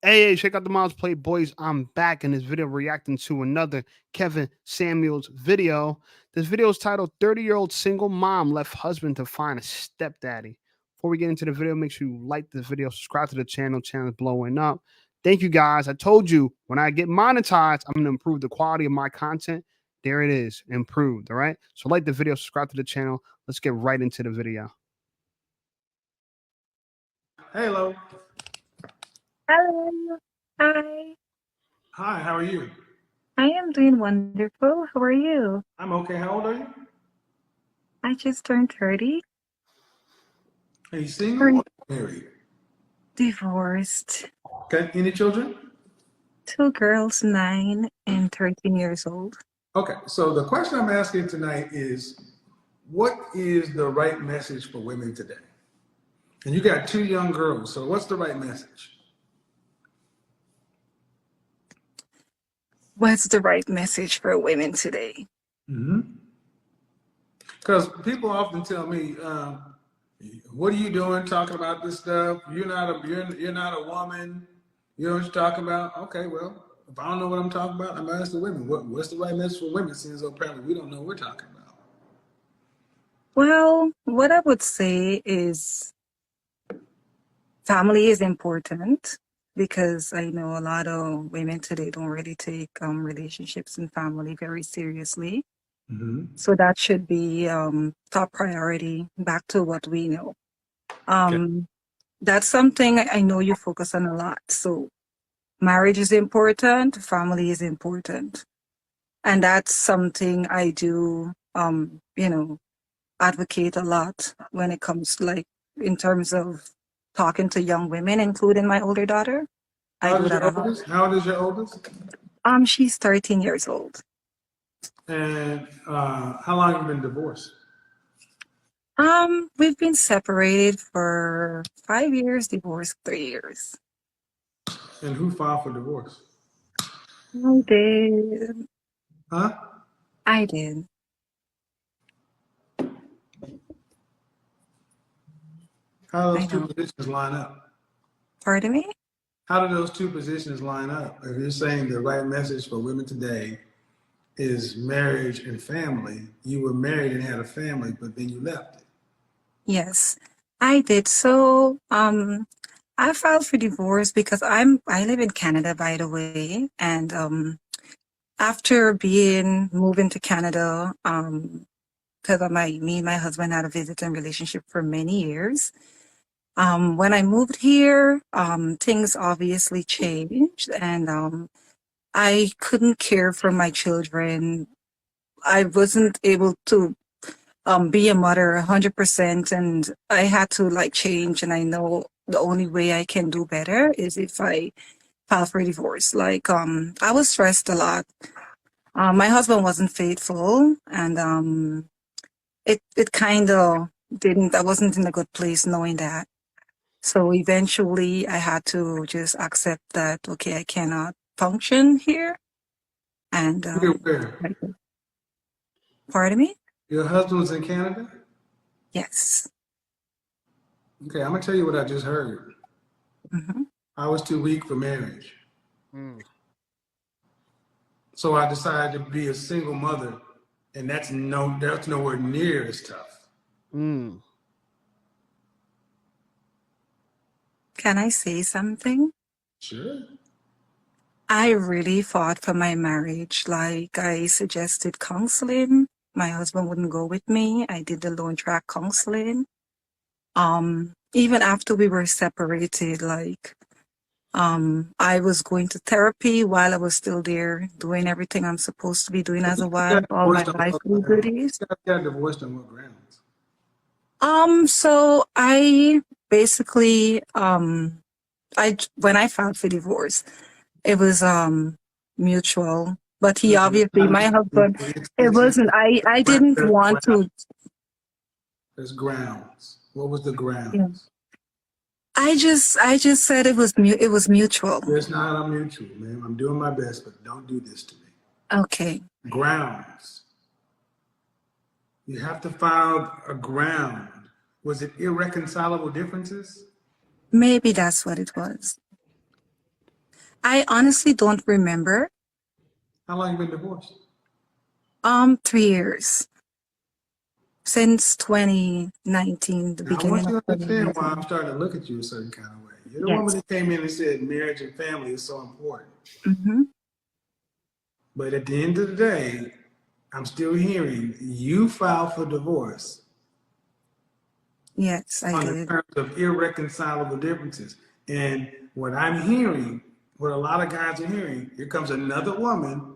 Hey, check out the Miles Play Boys. I'm back in this video reacting to another Kevin Samuels video. This video is titled 30-Year-Old Single Mom Left Husband to Find a Stepdaddy. Before we get into the video, make sure you like this video, subscribe to the channel. Channel is blowing up. Thank you guys. I told you when I get monetized, I'm going to improve the quality of my content. There it is, improved. All right. So like the video, subscribe to the channel. Let's get right into the video. Hello. Hello. Hi. Hi, how are you? I am doing wonderful. How are you? I'm okay. How old are you? I just turned 30. Are you single or married? Divorced. Okay. Any children? 2 girls, 9 and 13 years old. Okay. So the question I'm asking tonight is, what is the right message for women today? And you got 2 young girls, so what's the right message? What's the right message for women today? Because people often tell me, what are you doing talking about this stuff? You're not a woman. You know what you're talking about? Okay, well, if I don't know what I'm talking about, I'm asking women. What's the right message for women, since apparently we don't know what we're talking about? Well, what I would say is family is important, because I know a lot of women today don't really take relationships and family very seriously. So that should be top priority. Back to what we know. Okay. That's something I know you focus on a lot. So marriage is important, family is important. And that's something I do, advocate a lot when it comes, like, in terms of talking to young women, including my older daughter. I do that a lot. How old is your oldest? She's 13 years old. And how long have you been divorced? We've been separated for 5 years, divorced 3 years. And who filed for divorce? I did. Huh? I did. How do those 2 positions line up? Pardon me? How do those 2 positions line up? If you're saying the right message for women today is marriage and family, you were married and had a family, but then you left it. Yes, I did. So, I filed for divorce because I live in Canada, by the way, and after moving to Canada, because me and my husband had a visiting relationship for many years. When I moved here, things obviously changed, and I couldn't care for my children. I wasn't able to be a mother 100%, and I had to change. And I know the only way I can do better is if I file for divorce. I was stressed a lot. My husband wasn't faithful, and it kind of didn't. I wasn't in a good place knowing that. So eventually, I had to just accept that, okay, I cannot function here. And Where? pardon me? Your husband was in Canada? Yes. Okay, I'm gonna tell you what I just heard. I was too weak for marriage. So I decided to be a single mother, and that's nowhere near as tough. Can I say something? Sure. I really fought for my marriage. I suggested counseling. My husband wouldn't go with me. I did the lone track counseling. Even after we were separated, I was going to therapy while I was still there, doing everything I'm supposed to be doing as a wife, all my life duties. You got divorced on what grounds? So I basically, when I filed for divorce, it was mutual. But he obviously, my husband, it wasn't. I didn't want to. There's grounds. What was the grounds? Yeah. I just said it was mutual. It's not a mutual, ma'am. I'm doing my best, but don't do this to me. Okay. Grounds. You have to file a ground. Was it irreconcilable differences? Maybe that's what it was. I honestly don't remember. How long you been divorced? 3 years. Since 2019, the Now, I want beginning of you to understand why 2019. I'm starting to look at you a certain kind of way. You're the woman Yes. that came in and said marriage and family is so important. Mm-hmm. But at the end of the day, I'm still hearing you filed for divorce Yes, I on the did. terms of irreconcilable differences. And what I'm hearing, what a lot of guys are hearing, here comes another woman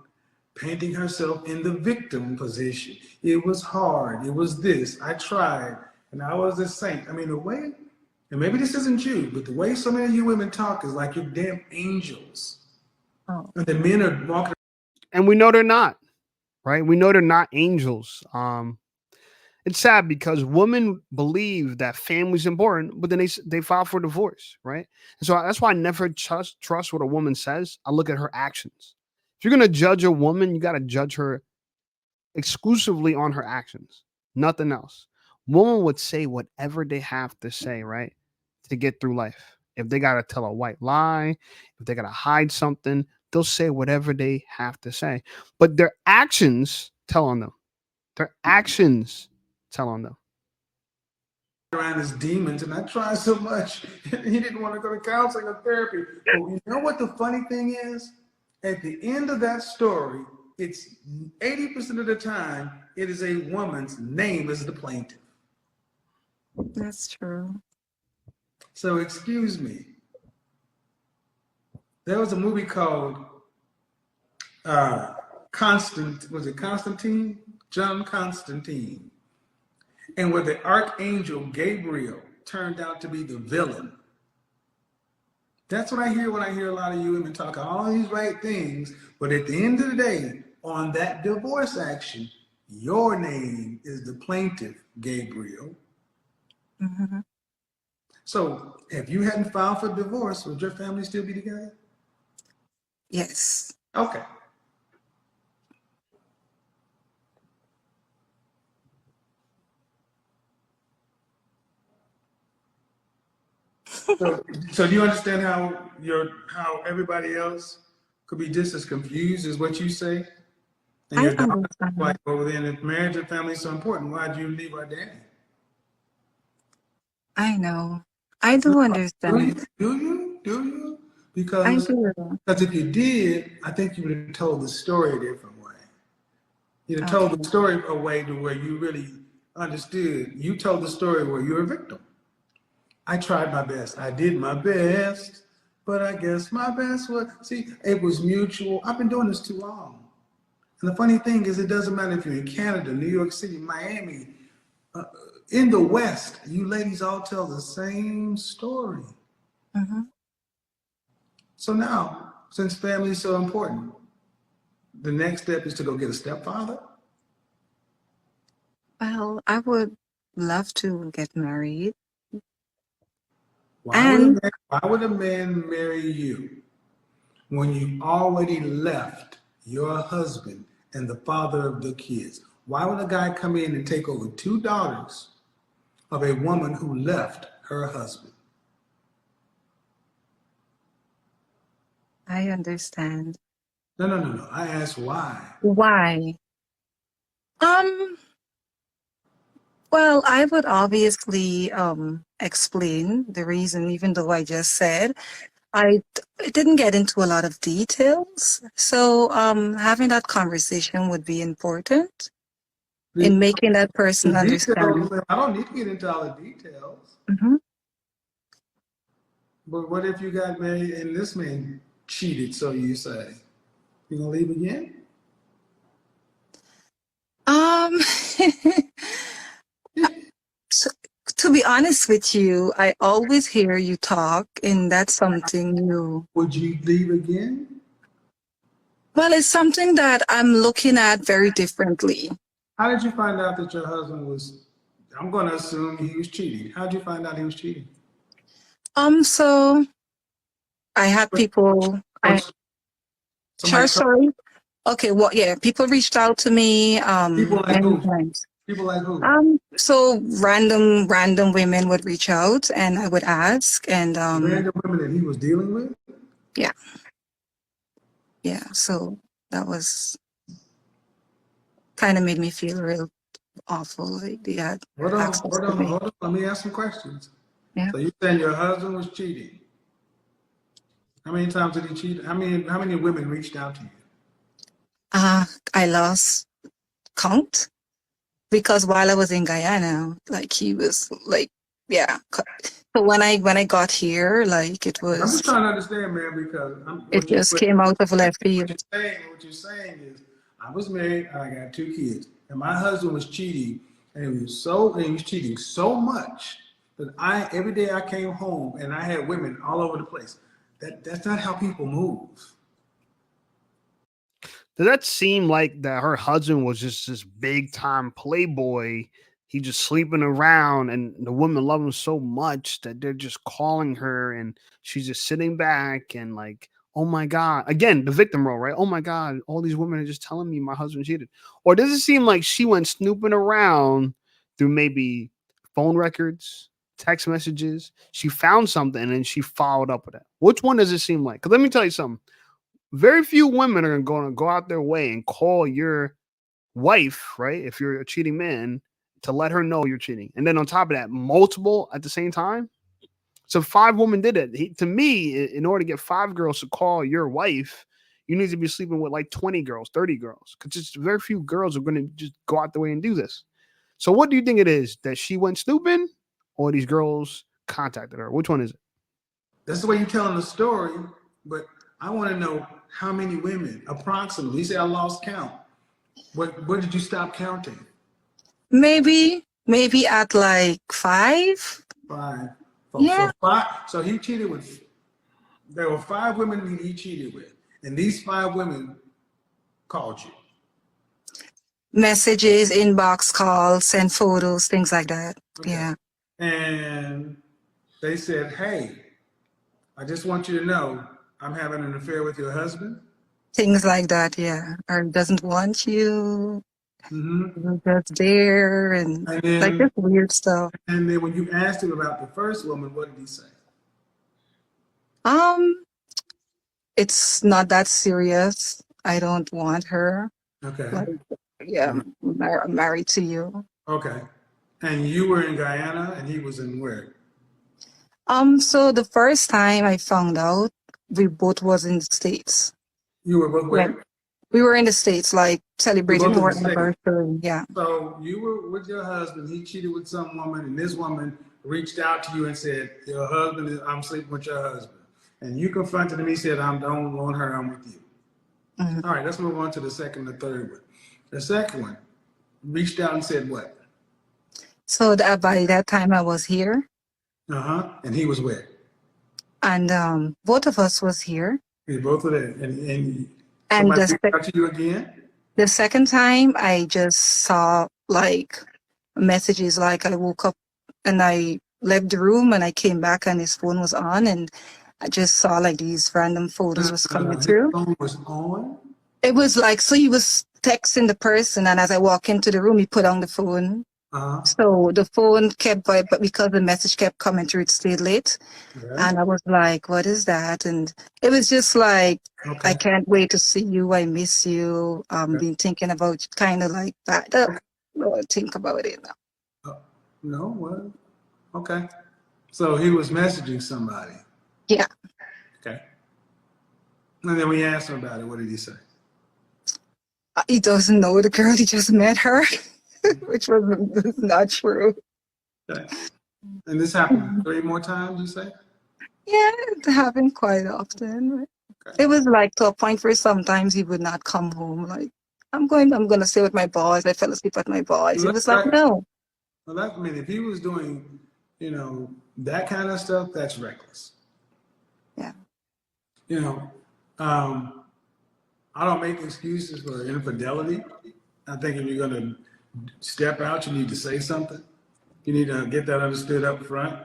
painting herself in the victim position. It was hard. It was this. I tried, and I was a saint. I mean, the way, and maybe this isn't you, but the way so many of you women talk is like you're damn angels. Oh, And the men are walking. And we know they're not, right? We know they're not angels. It's sad because women believe that family's important, but then they file for divorce, right? And so that's why I never trust what a woman says. I look at her actions. If you're gonna judge a woman, you got to judge her exclusively on her actions, nothing else. Women would say whatever they have to say, right, to get through life. If they got to tell a white lie, if they got to hide something, they'll say whatever they have to say. But their actions tell on them. Their actions tell on them. Around as demons, and I tried so much. He didn't want to go to counseling or therapy. But you know what the funny thing is? At the end of that story, it's 80% of the time, it is a woman's name as the plaintiff. that's true. So excuse me. There was a movie called was it Constantine? John Constantine. And where the archangel Gabriel turned out to be the villain. That's what I hear when I hear a lot of you women talk all these right things, but at the end of the day, on that divorce action, your name is the plaintiff, Gabriel. Mm-hmm. So if you hadn't filed for divorce, would your family still be together? Yes. Okay. So do you understand how everybody else could be just as confused as what you say? And I your daughter like, understand. well, then if marriage and family is so important, why'd you leave our daddy? I know. I do Do you? understand. Do you? Do you? I Because do. if you did, I think you would have told the story a different way. You'd have told Okay. the story a way to where you really understood. You told the story where you're a victim. I tried my best. I did my best, but I guess my best was, see, it was mutual. I've been doing this too long. And the funny thing is, it doesn't matter if you're in Canada, New York City, Miami, in the West, you ladies all tell the same story. Mm-hmm. So now, since family is so important, the next step is to go get a stepfather. Well, I would love to get married. Why would And a man marry you when you already left your husband and the father of the kids? Why would a guy come in and take over two daughters of a woman who left her husband? I understand. No, no, no, no. I asked why. Why? Um, well, I would obviously explain the reason, even though I just said I didn't get into a lot of details. So having that conversation would be important The, in making that the person understand. details, I don't need to get into all the details, Hmm. but what if you got married and this man cheated, so you say? You gonna leave again? Um, so, to be honest with you, I always hear you talk, and that's something new. Would you leave again? Well, it's something that I'm looking at very differently. How did you find out that your husband was, I'm going to assume he was cheating. How did you find out he was cheating? So I had people, Somebody told sorry. Okay, well, yeah, people reached out to me, people like many who? times. People like who? So random women would reach out and I would ask and, Random women that he was dealing with? yeah. Yeah, so that was kind of made me feel real awful. Like they had Hold on, access hold to on, me. hold on. Let me ask some questions. Yeah. So you saying your husband was cheating? How many times did he cheat? How many women reached out to you? I lost count because while I was in Guyana, like he was like, yeah. So when I got here, like I'm just trying to understand, man, because it just came out of left field. what you're saying is, I was married, I got 2 kids, and my husband was cheating, and he was cheating so much that every day I came home and I had women all over the place. That's not how people move. Does that seem like that her husband was just this big time playboy? He just sleeping around, and the women love him so much that they're just calling her, and she's just sitting back and like, oh my god, again the victim role, right? Oh my god, all these women are just telling me my husband cheated. Or does it seem like she went snooping around through maybe phone records, text messages? She found something and then she followed up with it. Which one does it seem like? Because let me tell you something, very few women are going to go out their way and call your wife, right? If you're a cheating man, to let her know you're cheating. And then on top of that, multiple at the same time. So 5 women did it. To me, in order to get 5 girls to call your wife, you need to be sleeping with like 20 girls, 30 girls, because just very few girls are going to just go out the way and do this. So what do you think it is, that she went snooping or these girls contacted her? Which one is it? That's the way you're telling the story, but I want to know how many women, approximately. You say I lost count. What did you stop counting? Maybe at like 5. Five. Yeah. So five. So he cheated with. There were 5 women that he cheated with, and these 5 women called you. Messages, inbox calls, send photos, things like that. Okay. Yeah. And they said, "Hey, I just want you to know I'm having an affair with your husband." Things like that, yeah. Or doesn't want you, Mm-hmm. just there, and And like then, just weird stuff. when you asked him about the first woman, what did he say? Um, it's not that serious. I don't want her. Okay. Like, yeah, I'm married to you. Okay. And you were in Guyana, and he was in where? So the first time I found out, we both was in the States. You were both Yeah, where? we were in the States, like You were celebrating both in our the States. anniversary. Yeah. So you were with your husband. He cheated with some woman, and this woman reached out to you and said, "Your husband is. I'm sleeping with your husband." And you confronted him. He said, "I don't want her. I'm with you." Mhm. All right. Let's move on to the second, the third one. The second one reached out and said what? So by that time I was here, And he was where? and both of us was here. He both were there. And And somebody reached out to you again. the second time I just saw like messages, like I woke up and I left the room and I came back and his phone was on, and I just saw like these random photos was coming His through. phone was on. It was like, so he was texting the person, and as I walk into the room, he put on the phone. So the phone kept but because the message kept coming through, it stayed late. Yeah. And I was like, what is that? And it was just like, Okay. I can't wait to see you. I miss you. Been thinking about you, kind of like that. Think about it now. No, well, okay. So he was messaging somebody. Yeah. Okay. And then we asked him about it. What did he say? He doesn't know the girl. He just met her, which was not true. Okay. And this happened 3 more times, you say? Yeah, it happened quite often. Okay. It was like to a point where sometimes he would not come home. Like, I'm gonna stay with my boys. I fell asleep with my boys. It was like, no. Well, I mean, if he was doing, that kind of stuff, that's reckless. Yeah. You know, um, I don't make excuses for infidelity. I think if you're going to step out, you need to say something. You need to get that understood up front.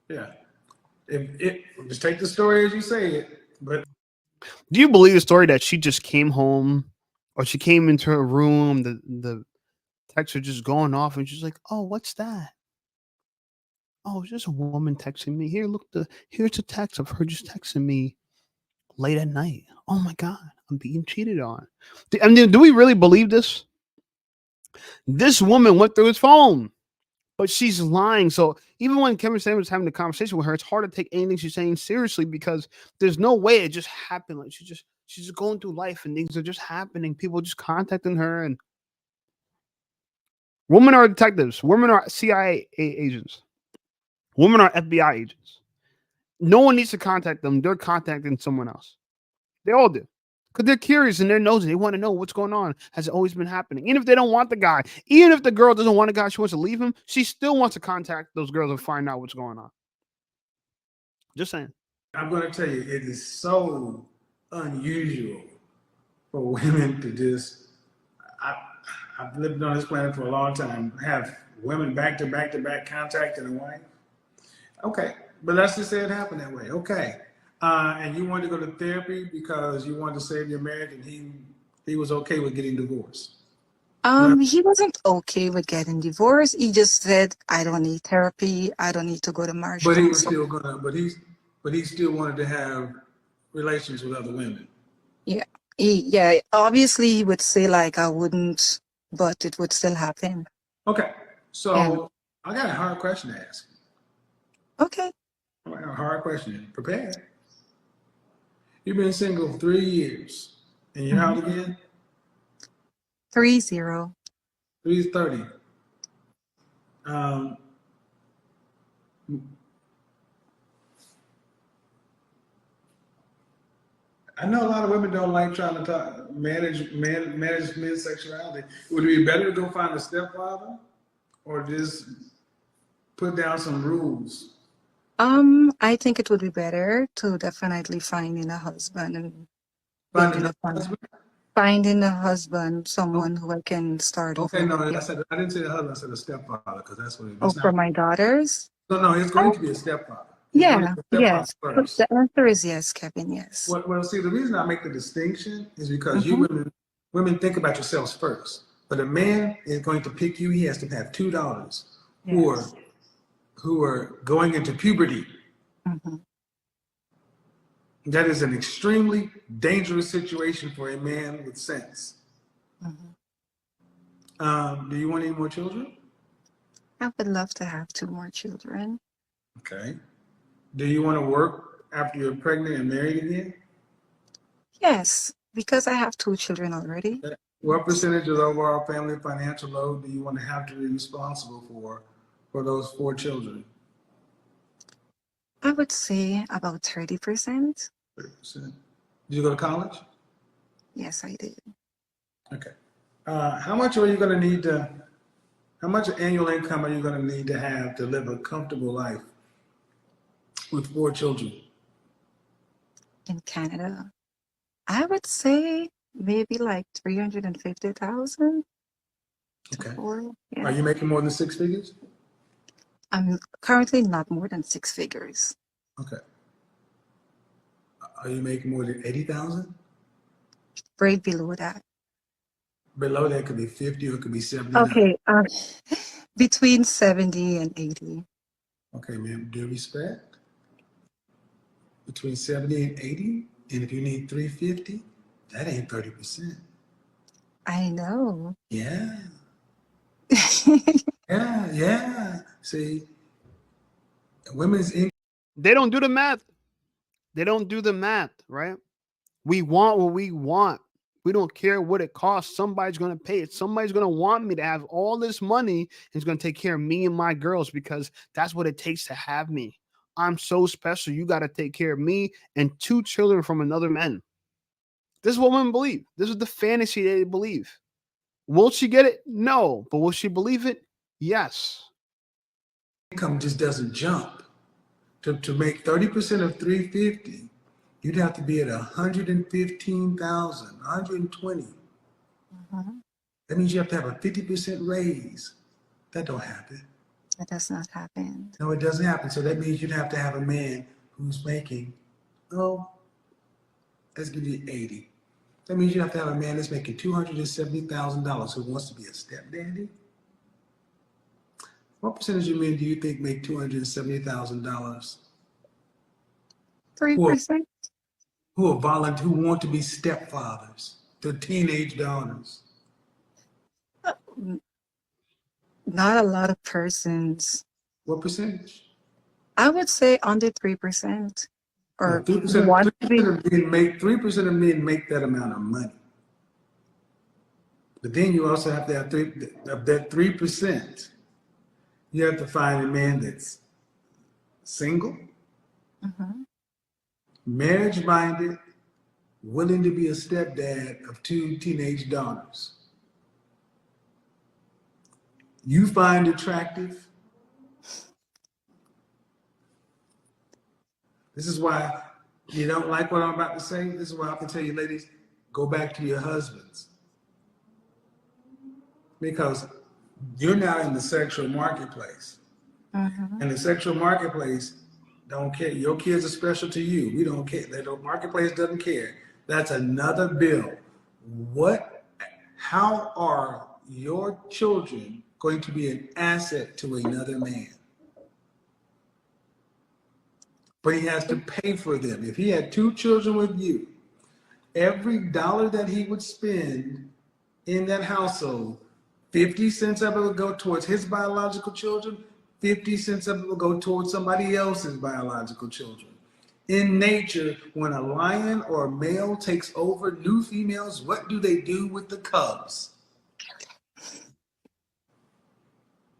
Yeah. Just take the story as you say it. But Do you believe the story that she just came home, or she came into her room, the texts are just going off, and she's like, "Oh, what's that?" Oh, it's just a woman texting me. Here, look, here's a text of her just texting me late at night. Oh my god, I'm being cheated on. I mean, do we really believe this? This woman went through his phone, but she's lying. So even when Kevin Samuels was having the conversation with her, it's hard to take anything she's saying seriously because there's no way it just happened. Like she's just going through life and things are just happening. People just contacting her, and women are detectives, women are CIA agents, women are FBI agents. No one needs to contact them. They're contacting someone else. They all do. Because they're curious and they're nosy. They want to know what's going on. Has it always been happening? Even if they don't want the guy, even if the girl doesn't want a guy, she wants to leave him, she still wants to contact those girls and find out what's going on. Just saying. I'm going to tell you, it is so unusual for women to just. I, I've lived on this planet for a long time. Have women back to back to back contacting a wife. Okay, but let's just say it happened that way. Okay, and you wanted to go to therapy because you wanted to save your marriage, and he was okay with getting divorced. He wasn't okay with getting divorced. He just said, I don't need therapy. I don't need to go to marriage But he was counsel. still gonna. But he still wanted to have relations with other women. Yeah. Yeah. Obviously, he would say, like, I wouldn't, but it would still happen. Okay, Yeah. so I got a hard question to ask. Okay. I got a hard question. Prepare. You've been single 3 years, and you're out again. 3-0. 3:30. Um, I know a lot of women don't like trying to manage men's sexuality. Would it be better to go find a stepfather, or just put down some rules? I think it would be better to definitely finding a husband and Find building a another family. husband? Finding a husband, someone who I can start over Okay, no, with. Yeah. I didn't say a husband. I said a stepfather because Oh, that's for not. my daughters? No, it's going Oh, to be a stepfather. It's going to yeah, be a stepfather yes. first. The answer is yes, Kevin, yes. Well, see, the reason I make the distinction is because you Mm-hmm. women think about yourselves first. But a man is going to pick you. He has to have two daughters who are Yes. going into puberty. Mm-hmm. That is an extremely dangerous situation for a man with sense. Mm-hmm. Do you want any more children? I would love to have 2 more children. Okay. Do you want to work after you're pregnant and married again? Yes, because I have 2 children already. What Yes. percentage of the overall family financial load do you want to have to be responsible for those 4 children? I would say about 30%. 30%. Did you go to college? Yes, I did. Okay. How much are you going to need to? How much annual income are you going to need to have to live a comfortable life with 4 children? In Canada, I would say maybe like 350,000 to Okay. 4. Are Yeah. you making more than 6 figures? I'm currently not more than 6 figures. Okay. Are you making more than 80,000? Right below that. Below that could be 50 or it could be 79. Okay. Between 70 and 80. Okay, ma'am. Due respect. Between 70 and 80, and if you need 350, that ain't 30%. I know. Yeah. Yeah. See, women's income. They don't do the math. They don't do the math, right? We want what we want. We don't care what it costs. Somebody's going to pay it. Somebody's going to want me to have all this money and is going to take care of me and my girls because that's what it takes to have me. I'm so special. You got to take care of me and 2 children from another man. This is what women believe. This is the fantasy they believe. Will she get it? No. But will she believe it? Yes. Income just doesn't jump. To make 30% of 350, you'd have to be at 115,000, 120. Mhm. That means you have to have a 50% raise. That don't happen. That does not happen. No, it doesn't happen. So that means you'd have to have a man who's making, oh, let's give you 80. That means you have to have a man that's making $270,000 who wants to be a stepdaddy. What percentage of men do you think make $270,000 who are 3%. who want to be stepfathers to teenage daughters? Not a lot of persons. What percentage? I would say under 3%. No, Or three who percent. want to be. 3% of men make that amount of money. But then you also have to have of that 3%. You have to find a man that's single, Mhm. marriage minded, willing to be a stepdad of 2 teenage daughters. You find attractive. This is why you don't like what I'm about to say. This is why I have to tell you, ladies, go back to your husbands. Because you're now in the sexual marketplace. Mhm. And the sexual marketplace don't care. Your kids are special to you. We don't care. The marketplace doesn't care. That's another bill. How are your children going to be an asset to another man? But he has to pay for them. If he had 2 children with you, every dollar that he would spend in that household, 50 cents of it would go towards his biological children, 50 cents of it would go towards somebody else's biological children. In nature, when a lion or a male takes over new females, what do they do with the cubs?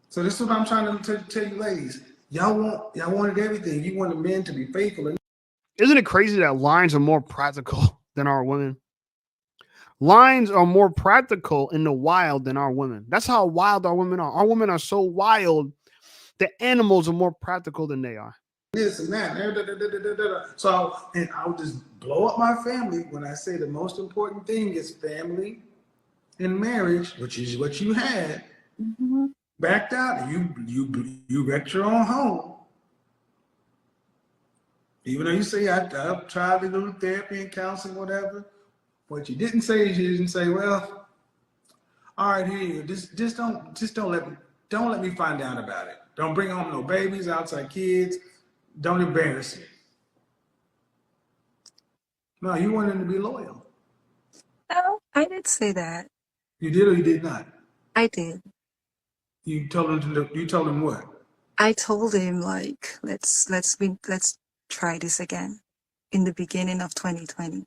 So this is what I'm trying to tell you, ladies. Y'all wanted everything. You wanted men to be faithful. Isn't it crazy that lions are more practical than our women? Lions are more practical in the wild than our women. That's how wild our women are. Our women are so wild that animals are more practical than they are. This and that. So, and I'll just blow up my family when I say the most important thing is family and marriage, which is what you had. Mhm. Backed out, and you wrecked your own home. Even though you say I've tried to do therapy and counseling, whatever. What you didn't say is you didn't say, well, all right, here you go. Don't let me find out about it. Don't bring home no babies, outside kids. Don't embarrass me. No, you want him to be loyal. No, I did say that. You did or you did not? I did. You told him what? I told him like let's try this again in the beginning of 2020.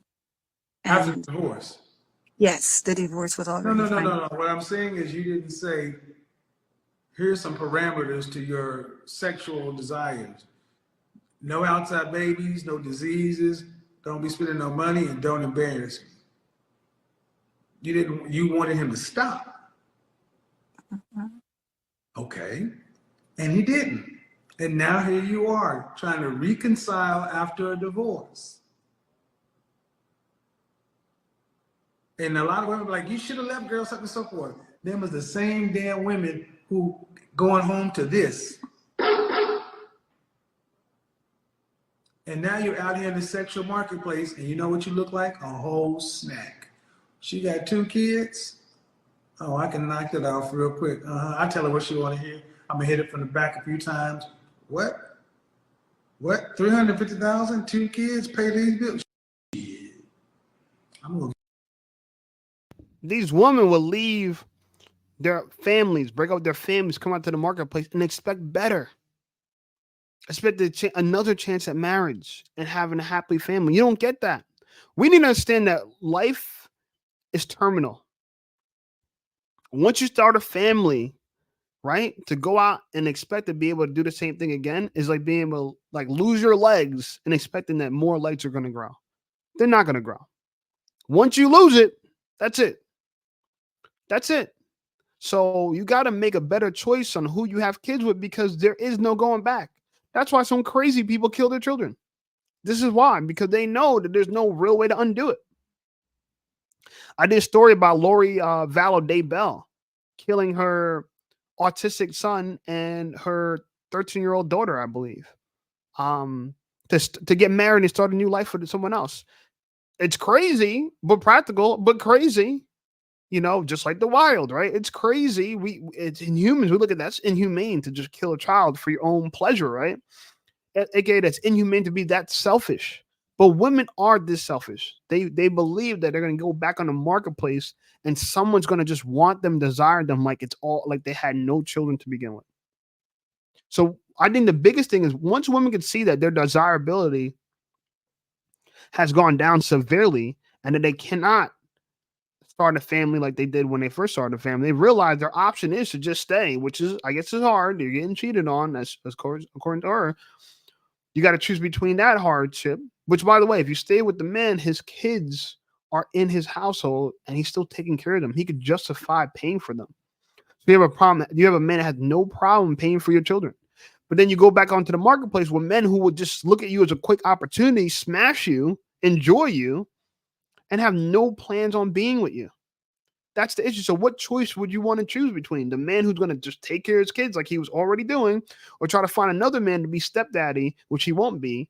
After And the divorce. yes, the divorce was No, already no, no, final. no, no. What I'm saying is you didn't say, here's some parameters to your sexual desires. No outside babies, no diseases, don't be spending no money, and don't embarrass me. You wanted him to stop. Mhm. Okay. And he didn't. And now here you are trying to reconcile after a divorce. And a lot of women are like, you should have left, girl, something and so forth. Them was the same damn women who going home to this. And now you're out here in the sexual marketplace, and you know what you look like? A whole snack. She got 2 kids. Oh, I can knock it off real quick. I tell her what she want to hear. I'm gonna hit it from the back a few times. What? What? 350,000? 2 kids? Pay these bills? Shit. I'm gonna. These women will leave their families, break up with their families, come out to the marketplace and expect better. Expect another chance at marriage and having a happy family. You don't get that. We need to understand that life is terminal. Once you start a family, right, to go out and expect to be able to do the same thing again is like being able to like lose your legs and expecting that more legs are going to grow. They're not going to grow. Once you lose it, that's it. That's it. So you got to make a better choice on who you have kids with because there is no going back. That's why some crazy people kill their children. This is why, because they know that there's no real way to undo it. I did a story about Lori Vallow Daybell killing her autistic son and her 13-year-old daughter, I believe, to get married and start a new life with someone else. It's crazy, but practical, but crazy. just like the wild, right? It's crazy. It's inhumans. We look at that's inhumane to just kill a child for your own pleasure, right? AKA that's inhumane to be that selfish. But women are this selfish. They believe that they're gonna go back on the marketplace and someone's gonna just want them, desire them like it's all like they had no children to begin with. So I think the biggest thing is once women can see that their desirability has gone down severely and that they cannot start a family like they did when they first started a family, they realize their option is to just stay, which is, I guess, is hard. They're getting cheated on, as according to her. You got to choose between that hardship, which, by the way, if you stay with the man, his kids are in his household and he's still taking care of them. He could justify paying for them. So you have a problem. You have a man that has no problem paying for your children. But then you go back onto the marketplace with men who would just look at you as a quick opportunity, smash you, enjoy you, and have no plans on being with you. That's the issue. So what choice would you want to choose between? The man who's going to just take care of his kids like he was already doing, or try to find another man to be stepdaddy, which he won't be,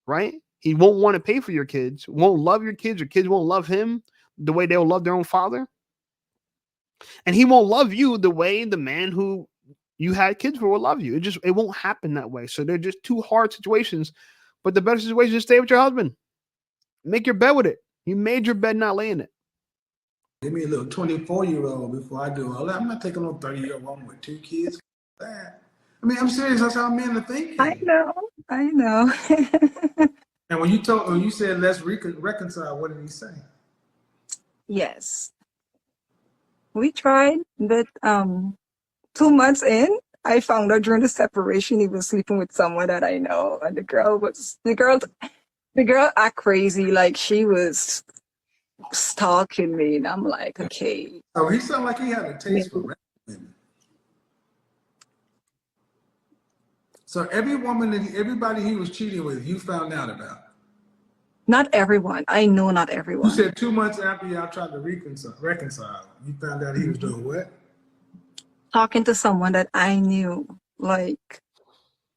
right? He won't want to pay for your kids, won't love your kids won't love him the way they'll love their own father. And he won't love you the way the man who you had kids for will love you. It won't happen that way. So they're just two hard situations. But the better situation is stay with your husband. Make your bed with it. You made your bed, not lay in it. Give me a little 24-year-old before I do all that. I'm not taking no 30-year-old woman with 2 kids. That. I mean, I'm serious. That's how men are thinking. I know. And when you said let's reconcile, what did he say? Yes, we tried, but 2 months in, I found out during the separation he was sleeping with someone that I know, and the girl act crazy, like she was stalking me, and I'm like, okay. Oh, he sounded like he had a taste for women. So everybody he was cheating with, you found out about. Not everyone. I know not You everyone. said 2 months after y'all tried to reconcile, you found out he was doing what? Talking to someone that I knew, like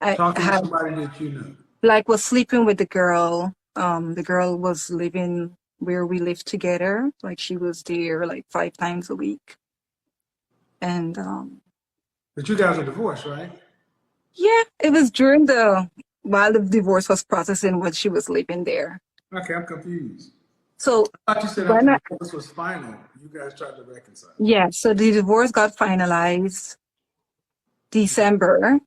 I Talking to had, somebody that you know. like was sleeping with the girl. The girl was living where we lived together. Like she was there like 5 times a week. And But you guys are divorced, right? yeah, it was while the divorce was processing when she was living there. Okay, I'm confused. So I thought you said when after the divorce was final, you guys tried to reconcile. yeah, so the divorce got finalized December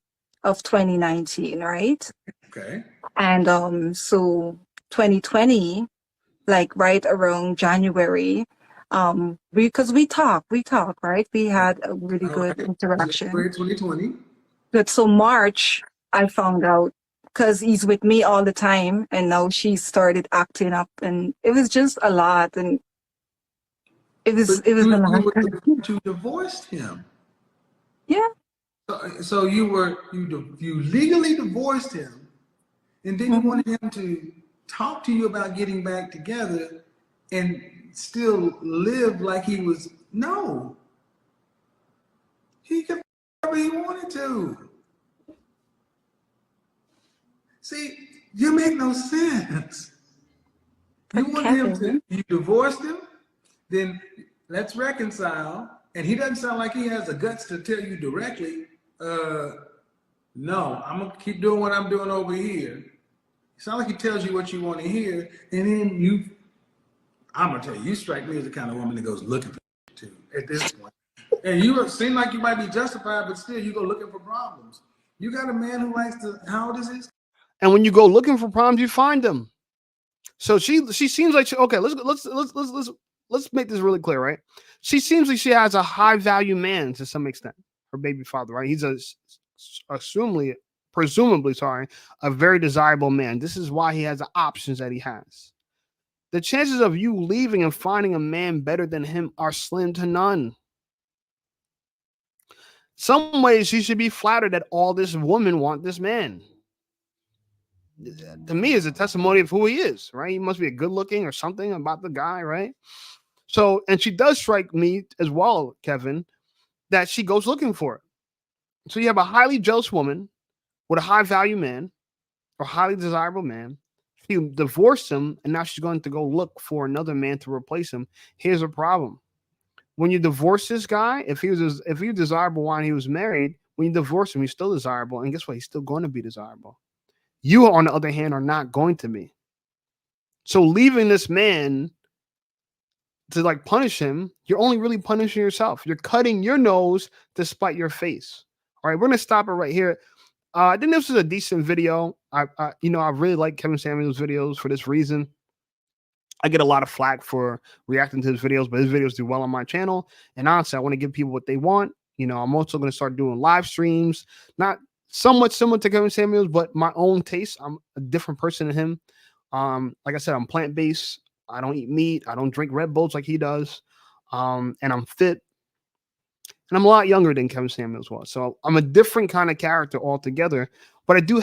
of 2019, right? Okay. And so 2020, like right around January, because we talk, right? We had a really All good right. interaction. January 2020. But so March, I found out because he's with me all the time, and now she started acting up, and it was just a lot, and it was But a lot. you divorced him. Yeah. So you legally divorced him, and then you Mhm. wanted him to talk to you about getting back together and still live like he was. No, he could do whatever he wanted to. See, you make no sense. You But want him Kevin, you divorced him, then let's reconcile. And he doesn't sound like he has the guts to tell you directly, no, I'm gonna keep doing what I'm doing over here. It sounds like he tells you what you want to hear, and then I'm gonna tell you, you strike me as the kind of woman that goes looking for too at this point. And you seem like you might be justified, but still you go looking for problems. You got a man who likes to. How old is this? And when you go looking for problems, you find them. So she seems like okay. Let's make this really clear, right? She seems like she has a high value man to some extent. Her baby father, right? He's presumably, sorry, a very desirable man. This is why he has the options that he has. The chances of you leaving and finding a man better than him are slim to none. Some ways she should be flattered that all this woman want this man. To me, is a testimony of who he is, right? He must be a good looking or something about the guy, right? So, and she does strike me as well, Kevin, that she goes looking for it. So you have a highly jealous woman with a high value man or highly desirable man. She divorced him, and now she's going to go look for another man to replace him. Here's a problem. when you divorce this guy, if he was desirable while he was married, when you divorce him, he's still desirable. And guess what? He's still going to be desirable. You, on the other hand, are not going to be. So leaving this man to like punish him, you're only really punishing yourself. You're cutting your nose to spite your face. All right, we're gonna stop it right here. I think this was a decent video. I really like Kevin Samuels' videos for this reason. I get a lot of flack for reacting to his videos, but his videos do well on my channel. And honestly, I want to give people what they want. I'm also going to start doing live streams, not somewhat similar to Kevin Samuels, but my own taste. I'm a different person than him. Like I said, I'm plant-based. I don't eat meat. I don't drink Red Bulls like he does. And I'm fit. And I'm a lot younger than Kevin Samuels was. So I'm a different kind of character altogether. But I do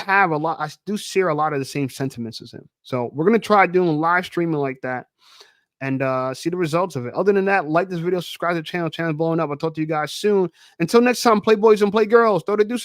share a lot of the same sentiments as him. So we're going to try doing live streaming like that and see the results of it. Other than that, like this video, subscribe to the channel. Channel's blowing up. I'll talk to you guys soon. Until next time, play boys and play girls. Throw the deuces.